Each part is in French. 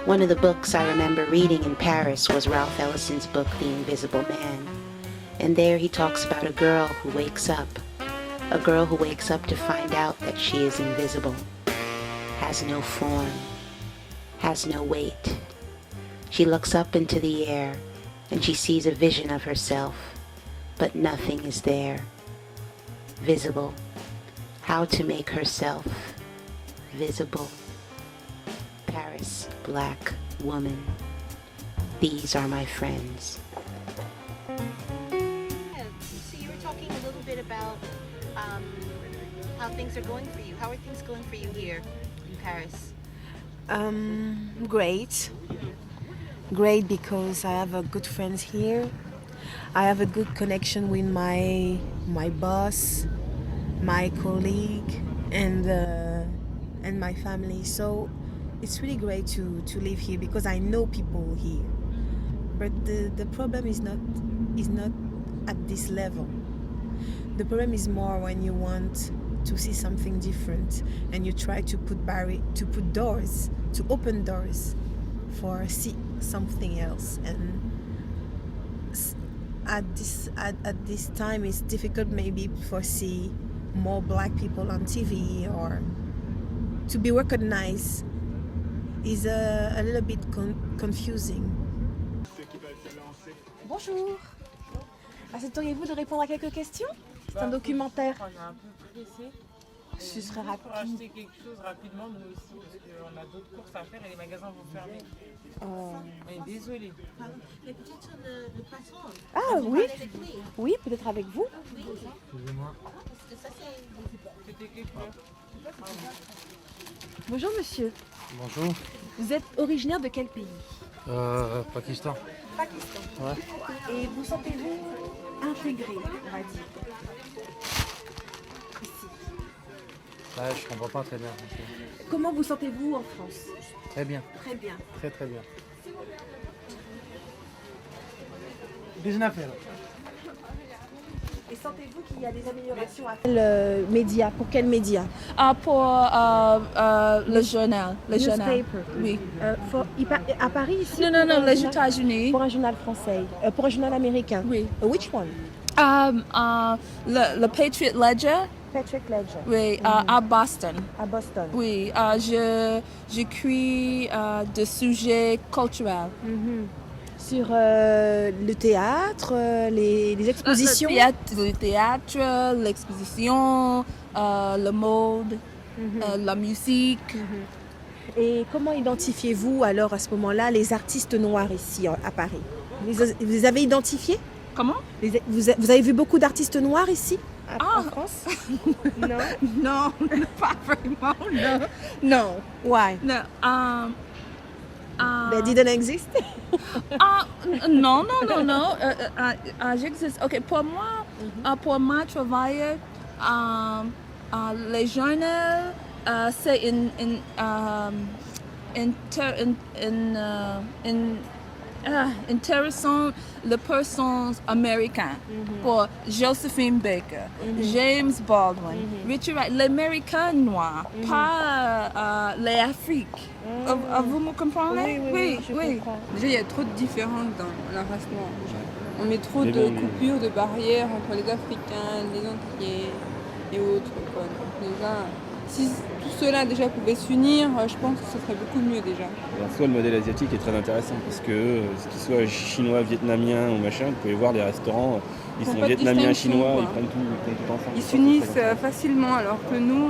One of the books I remember reading in Paris was Ralph Ellison's book, The Invisible Man. And there he talks about a girl who wakes up to find out that she is invisible, has no form, has no weight. She looks up into the air and she sees a vision of herself, but nothing is there. Visible. How to make herself visible. Paris, black woman. These are my friends. So you were talking a little bit about how things are going for you. How are things going for you here in Paris? Great. Great because I have a good friends here. I have a good connection with my boss, my colleague, and my family. So it's really great to live here because I know people here. But the problem is not at this level. The problem is more when you want to see something different and you try to open doors for see something else. And at this time it's difficult maybe for see more black people on TV or to be recognized is a little bit confusing. Bonjour. Accepteriez-vous de répondre à quelques questions? C'est un documentaire. On est un peu pressé. Ce serait Pour rapide. acheter quelque chose rapidement, nous aussi, parce qu'on a d'autres courses à faire et les magasins vont fermer. Mais désolé. Mais peut-être le patron. Ah oui, Avec lui. oui, peut-être avec vous. Excusez-moi. Parce que ça c'est... C'était quelle fleur? Bonjour monsieur. Bonjour. Vous êtes originaire de quel pays? Pakistan. Pakistan. Ouais. Et vous sentez-vous intégré, on va dire, ici? Ouais, je comprends pas très bien. Comment vous sentez-vous en France? Très bien. Très bien. Très très bien. Et sentez-vous qu'il y a des améliorations à faire? Média, pour quel média? Pour le journal. Le journal. Newspaper. Oui. À Paris ici? Non, non, non, les États-Unis. Pour un journal français, pour un journal américain. Oui. Which one? Le Patriot Ledger. Patrick Ledger. Oui, à Boston. À Boston. Oui, j'écris des sujets culturels. Sur le théâtre, les expositions. Le théâtre, l'exposition, le mode, la musique. Et comment identifiez-vous alors à ce moment-là les artistes noirs ici à Paris? Vous les avez identifiés? Comment? Vous avez vu beaucoup d'artistes noirs ici en France? Non. Non, pas vraiment, non. Non. Why? No, They didn't exist? Non, non, non, non. J'existe. Ok, pour moi, travailler, les journaux, c'est intéressant les personnes américaines. Pour Josephine Baker, James Baldwin, Richard Wright, les Américains noirs, pas les Afriques. Vous me comprenez? Oui, je comprends. Déjà, il y a trop de différences dans la race noire. On met trop de coupures, de barrières entre les Africains, les Antillais et autres, quoi. Donc déjà, si tout cela déjà pouvait s'unir, je pense que ce serait beaucoup mieux déjà. En soi, le modèle asiatique est très intéressant parce que, ce qu'il soit chinois, vietnamien ou machin, vous pouvez voir des restaurants, ils sont pas de vietnamiens, distinction, chinois, quoi. ils prennent tout ensemble. Ils Ça, s'unissent c'est très intéressant. facilement, alors que nous,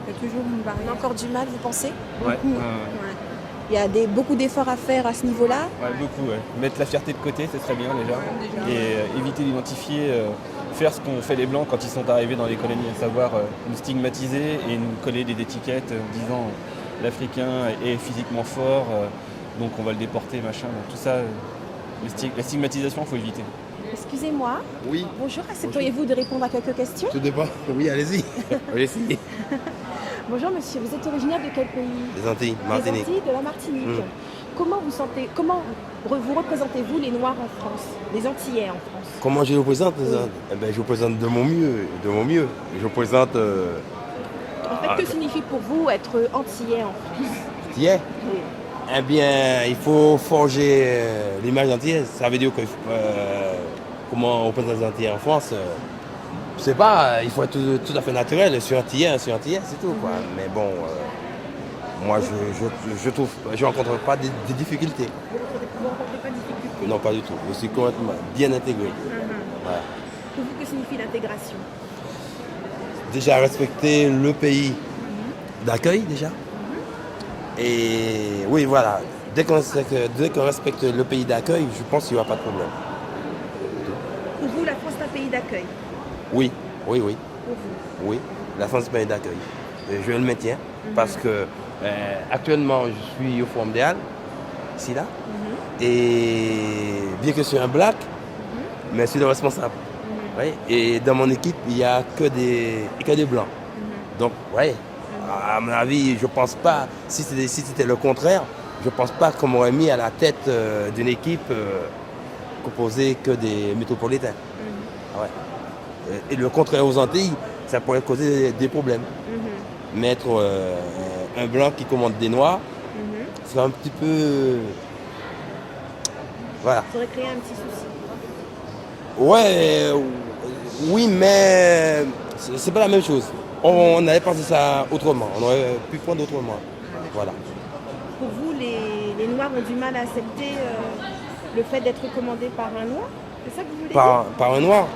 il y a toujours une On a barrière. encore du mal, vous pensez? Ouais, Ouais. Il y a beaucoup d'efforts à faire à ce niveau-là. ouais, beaucoup, ouais. Mettre la fierté de côté, ce serait bien déjà. Et éviter d'identifier, faire ce qu'ont fait les Blancs quand ils sont arrivés dans les colonies, à savoir nous stigmatiser et nous coller des étiquettes disant l'Africain est physiquement fort, donc on va le déporter, machin. Donc tout ça, la stigmatisation, il faut éviter. Excusez-moi. Oui, Bonjour, accepteriez-vous de répondre à quelques questions? tout dépend. Oui, allez-y. Allez-y. Bonjour monsieur, vous êtes originaire de quel pays? Les Antilles, Les Martinique. Antilles, de la Martinique. Comment vous représentez-vous les Noirs en France, les Antillais en France? Comment je représente Eh ben, je représente de mon mieux, Je représente En fait, que signifie pour vous être Antillais en France? Antillais. Oui. Eh bien, il faut forger l'image antillaise. Ça veut dire que comment on présente les Antillais en France, je sais pas, il faut être tout à fait naturel. Je suis antillais, c'est tout, quoi. Mais bon, moi, je trouve, je rencontre pas des difficultés. Vous ne rencontrez pas de difficultés? Non, pas du tout. Je suis complètement bien intégré. Voilà. Pour vous, que signifie l'intégration? Déjà respecter le pays d'accueil, déjà. Et oui, voilà. Dès qu'on respecte le pays d'accueil, je pense qu'il n'y aura pas de problème. Pour vous, la France est un pays d'accueil? Oui. Pour vous? Oui, la France est un pays d'accueil. Et je le maintiens parce que actuellement, je suis au Forum des Halles, ici, là. Et bien que je suis un black, mais je suis le responsable. Oui. Et dans mon équipe, il n'y a que des blancs. Donc, oui. À mon avis, je pense pas, si c'était le contraire, je pense pas qu'on m'aurait mis à la tête d'une équipe composée que des métropolitains. Ouais. Et le contraire aux Antilles, ça pourrait causer des problèmes. Mettre un blanc qui commande des noirs, c'est un petit peu... Voilà. Ça aurait créé un petit souci. Ouais, oui, mais c'est pas la même chose. On avait pensé ça autrement, on aurait pu prendre autrement. Voilà. Pour vous, les Noirs ont du mal à accepter le fait d'être commandés par un Noir? C'est ça que vous voulez dire? Par un Noir?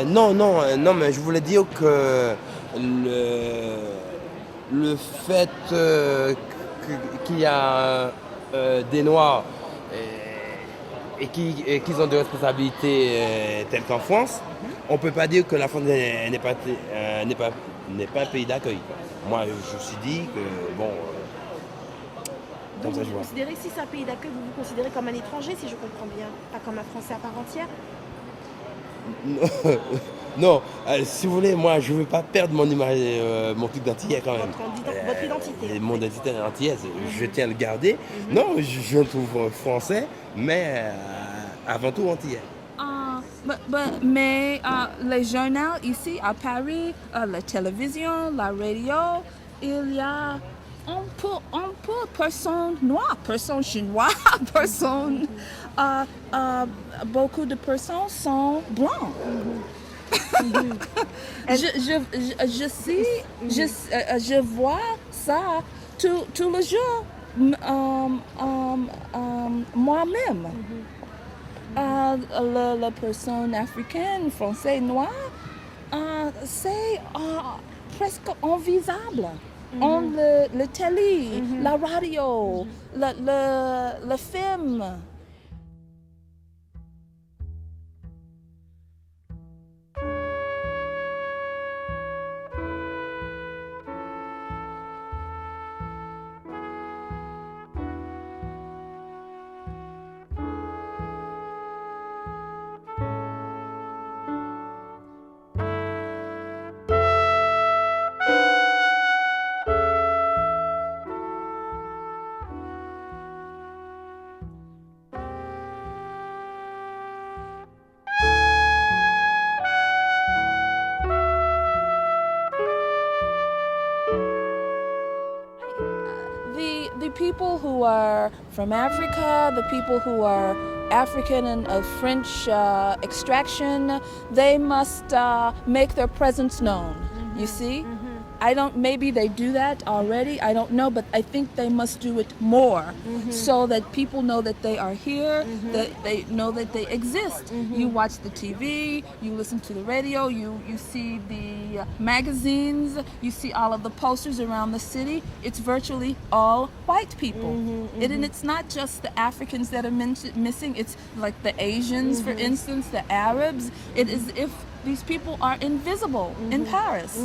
Non, mais je voulais dire que le fait qu'il y a des Noirs et qu'ils ont des responsabilités telles qu'en France, on ne peut pas dire que la France n'est pas un pays d'accueil. Moi, je me suis dit que, bon, donc vous considérez, si c'est un pays d'accueil, vous vous considérez comme un étranger, si je comprends bien, pas comme un Français à part entière? Non, si vous voulez, moi, je ne veux pas perdre mon image, mon truc d'antillais quand même. Votre identité. Mon identité antillaise, je tiens à le garder. Non, je me trouve français, mais avant tout antillais. Mais les journaux ici à Paris, la télévision, la radio, il y a un peu personnes noires, personnes chinoises, personnes, beaucoup de personnes sont blancs. Je vois ça tout le jour moi-même. La personne africaine, française, noire, c'est presque invisible. On le télé, la radio, le film. The people who are from Africa, the people who are African and of French extraction, they must make their presence known, you see? Maybe they do that already, I don't know, but I think they must do it more so that people know that they are here, that they know that they exist. You watch the TV, you listen to the radio, you see the magazines, you see all of the posters around the city. It's virtually all white people. And it's not just the Africans that are missing, it's like the Asians, for instance, the Arabs. It is if these people are invisible in Paris.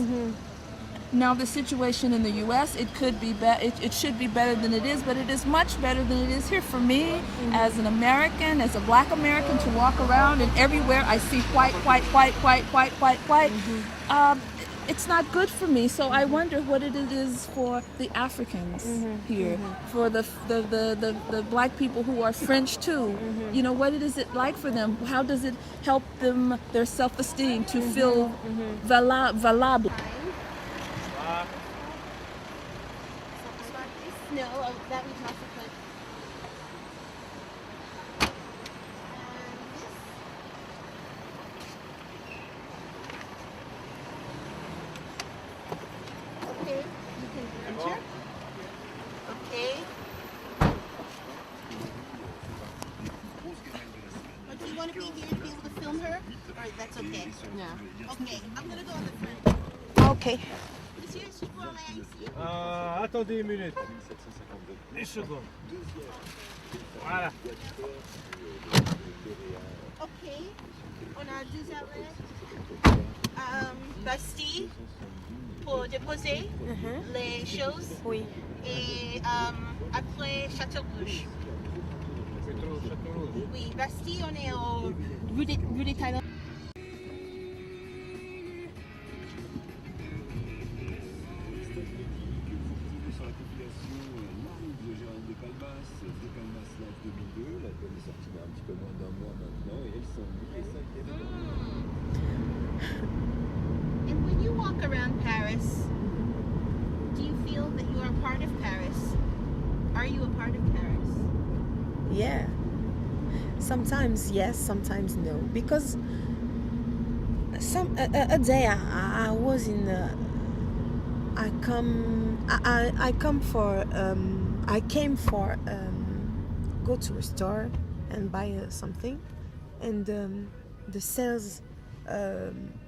Now the situation in the U.S., it could be it should be better than it is, but it is much better than it is here. For me, as an American, as a Black American, to walk around and everywhere I see white. It's not good for me. So I wonder what it is for the Africans here, for the Black people who are French too. You know, what is it like for them? How does it help them, their self-esteem, to feel valable? snow. That we can also put. Okay, you can enter. Okay. Do you want to be here to be able to film her? Or that's okay? Yeah. Okay, I'm gonna go on the front. Okay. Monsieur, je peux aller ici. Attendez une minute. Une seconde. Voilà. Ok. On a 12 arrêts. Bastille pour déposer les choses. Oui. Et après Château-Rouge. Oui, Bastille, on est au rue des Thaïlandes. Sur la compilation Marine de Gérald de Palmas, de Palmas Live 2002. L'album est sorti il y a un petit peu moins d'un mois maintenant et elles sont liées, ça y est. And when you walk around Paris, do you feel that you are a part of Paris? Are you a part of Paris? Yeah. Sometimes yes, sometimes no. Because a day I was in. I came for go to a store and buy something, and the sales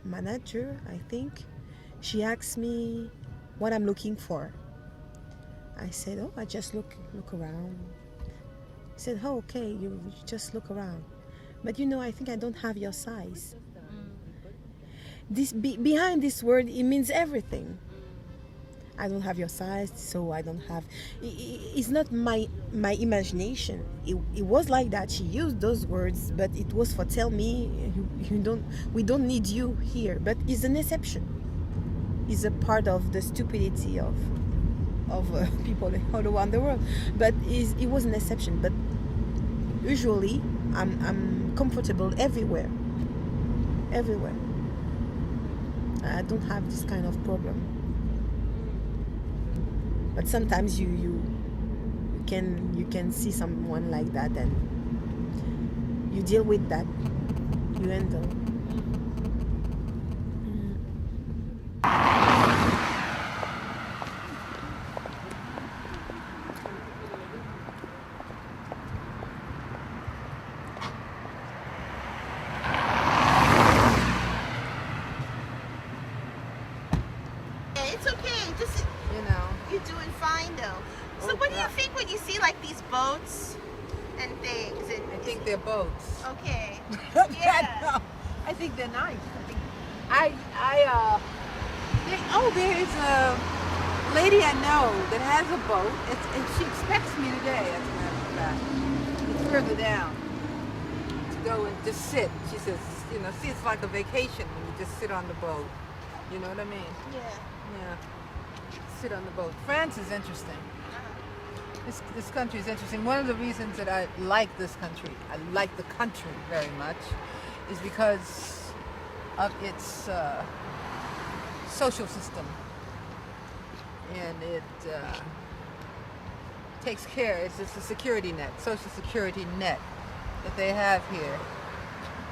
manager, I think, she asked me what I'm looking for. I said, oh, I just look around. He said, oh, okay, you just look around, but I think I don't have your size. This behind this word, it means everything. I don't have your size, so I don't have. It's not my imagination. It was like that. She used those words, but it was for tell me we don't need you here. But it's an exception. It's a part of the stupidity of people all around the world. But it was an exception. But usually I'm comfortable everywhere. Everywhere. I don't have this kind of problem. But sometimes you can see someone like that, and you deal with that. You handle. It's okay. Just you're doing fine though. So what do you think when you see like these boats and things? And I think they're boats. Okay. Yeah. I think they're nice. There is a lady I know that has a boat, and she expects me today, as a matter of fact. It's further down to go and just sit. She says, see, it's like a vacation when you just sit on the boat. You know what I mean? Yeah. Sit on the boat. France is interesting. This country is interesting. One of the reasons that I like this country, I like the country very much, is because of its social system. And it takes care, it's a security net, social security net that they have here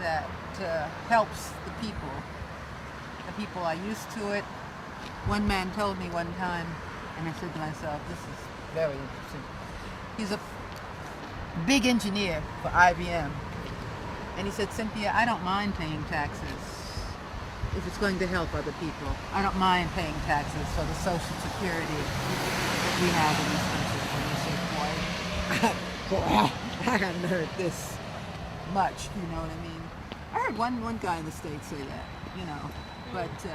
that helps the people. The people are used to it. One man told me one time, and I said to myself, this is very interesting. He's a big engineer for IBM. And he said, Cynthia, I don't mind paying taxes if it's going to help other people. I don't mind paying taxes for the social security that we have in this country. And I said, boy, I haven't heard this much, you know what I mean? I heard one guy in the States say that, but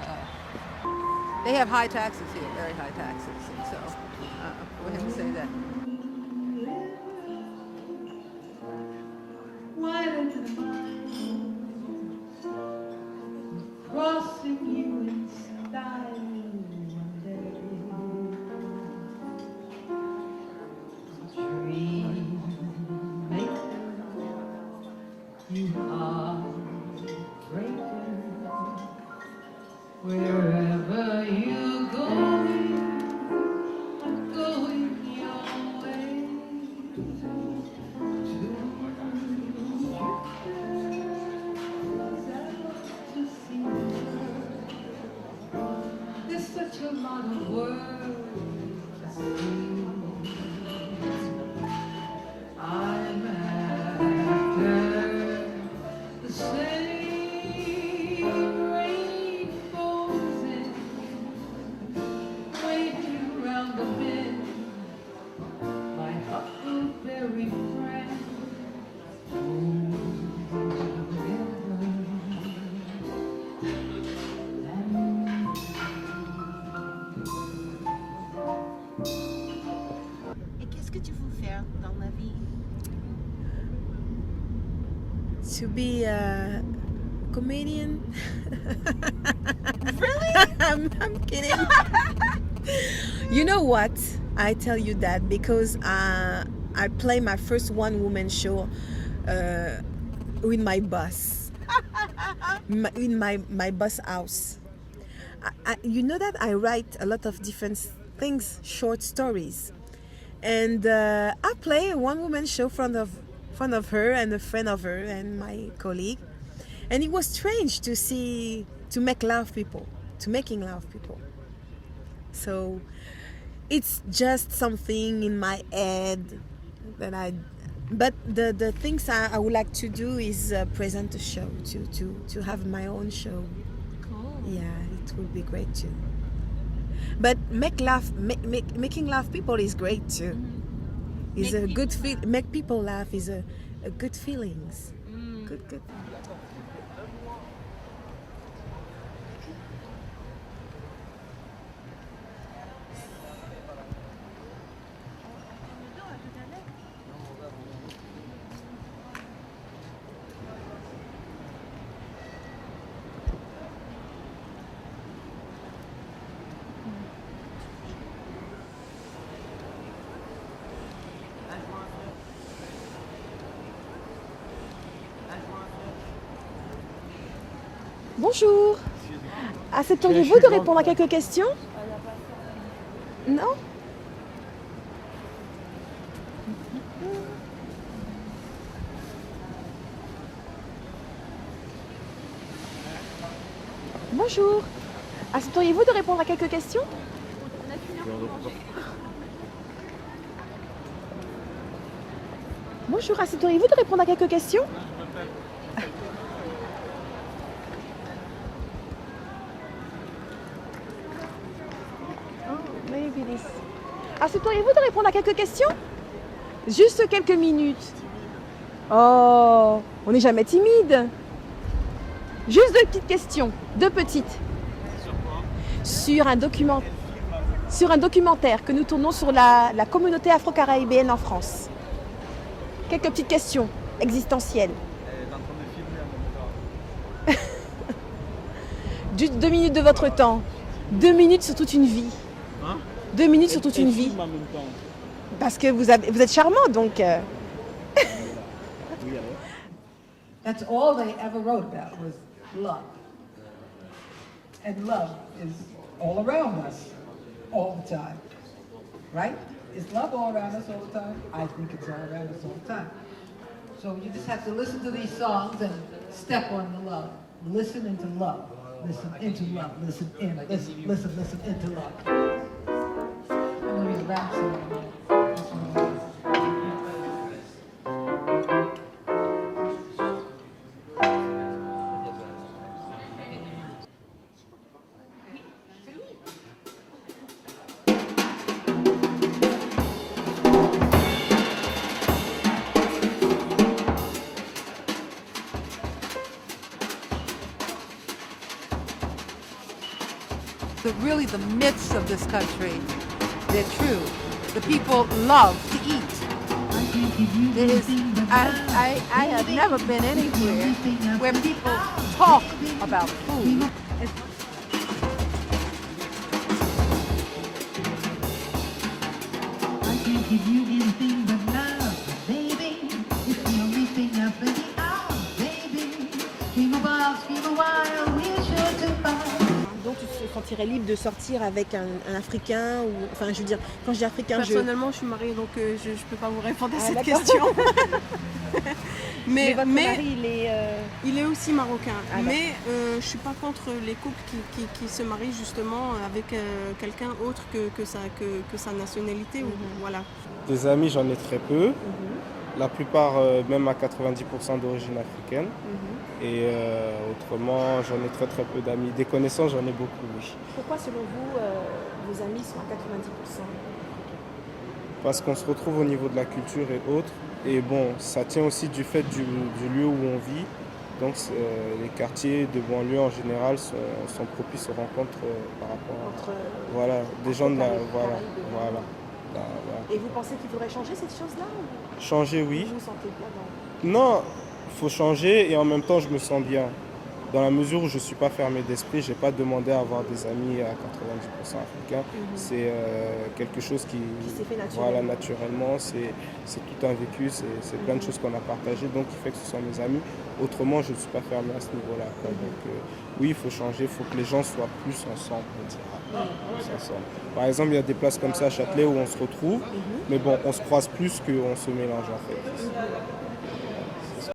they have high taxes here, very high taxes, and so for him to say that. Crossing you in style one day. Dream maker, you are breaker. Wherever you're going, I'm going your faire dans la vie? To be a comedian. Really? I'm kidding. You know what? I tell you that because I play my first one-woman show with my boss, in my boss house. You know that I write a lot of different things, short stories, and I play a one-woman show in front of her and a friend of her and my colleague, and it was strange to making laugh people. So it's just something in my head that but the things I would like to do is present a show, to have my own show. Cool. Yeah, it would be great too. But making laugh people is great too. Is a good feel. Make people laugh is a good feelings. Good. Bonjour. Accepteriez-vous de répondre à quelques questions? Non? Bonjour. Accepteriez-vous de répondre à quelques questions? Bonjour, accepteriez-vous de répondre à quelques questions? Maybe this. Accepteriez-vous de répondre à quelques questions? Juste quelques minutes. Oh, on n'est jamais timide. Juste deux petites questions, deux petites. Sur un documentaire que nous tournons sur la communauté afro-caribéenne en France. Quelques petites questions existentielles. Juste 2 minutes de votre temps. 2 minutes sur toute une vie. 2 minutes sur toute une vie. Parce que vous êtes charmant, donc... That's all they ever wrote about was love. And love is all around us all the time. Right? Is love all around us all the time? I think it's all around us all the time. So you just have to listen to these songs and step on the love. Listen into love. Listen into love. Listen in. Listen into love. I'm going to read a rap song. That's what it is. Really the myths of this country, they're true. The people love to eat. I have never been anywhere where people talk about food. I can't give you anything but love, baby. It's the only thing I really are, baby. Dream a while, scream a while, we're sure to find. Donc tu te sentirais libre de sortir avec un Africain ou... Enfin, je veux dire, quand je dis Africain, Personnellement, je suis mariée, donc je ne peux pas vous répondre à cette d'accord. question. Mais votre mari, il est aussi marocain. Ah, mais je ne suis pas contre les couples qui se marient justement avec quelqu'un autre que sa nationalité. Ou, voilà. Des amis, j'en ai très peu. La plupart, même à 90% d'origine africaine. Et autrement, j'en ai très très peu d'amis. Des connaissances, j'en ai beaucoup, oui. Pourquoi, selon vous, vos amis sont à 90%? Parce qu'on se retrouve au niveau de la culture et autres. Et bon, ça tient aussi du fait du lieu où on vit. Donc les quartiers de banlieue en général sont propices aux rencontres par rapport à... Voilà, des gens de la... Voilà. voilà. Et vous pensez qu'il faudrait changer cette chose-là ou Changer, oui. vous vous sentez bien Non, il faut changer et en même temps, je me sens bien. Dans la mesure où je ne suis pas fermé d'esprit, je n'ai pas demandé à avoir des amis à 90% africains. C'est quelque chose qui s'est fait naturellement. Voilà, naturellement, c'est tout un vécu, c'est plein de choses qu'on a partagées, donc qui fait que ce sont mes amis. Autrement, je ne suis pas fermé à ce niveau-là. Donc oui, il faut changer, il faut que les gens soient plus ensemble, etc. Plus ensemble. Par exemple, il y a des places comme ça à Châtelet où on se retrouve, mais bon, on se croise plus qu'on se mélange en fait.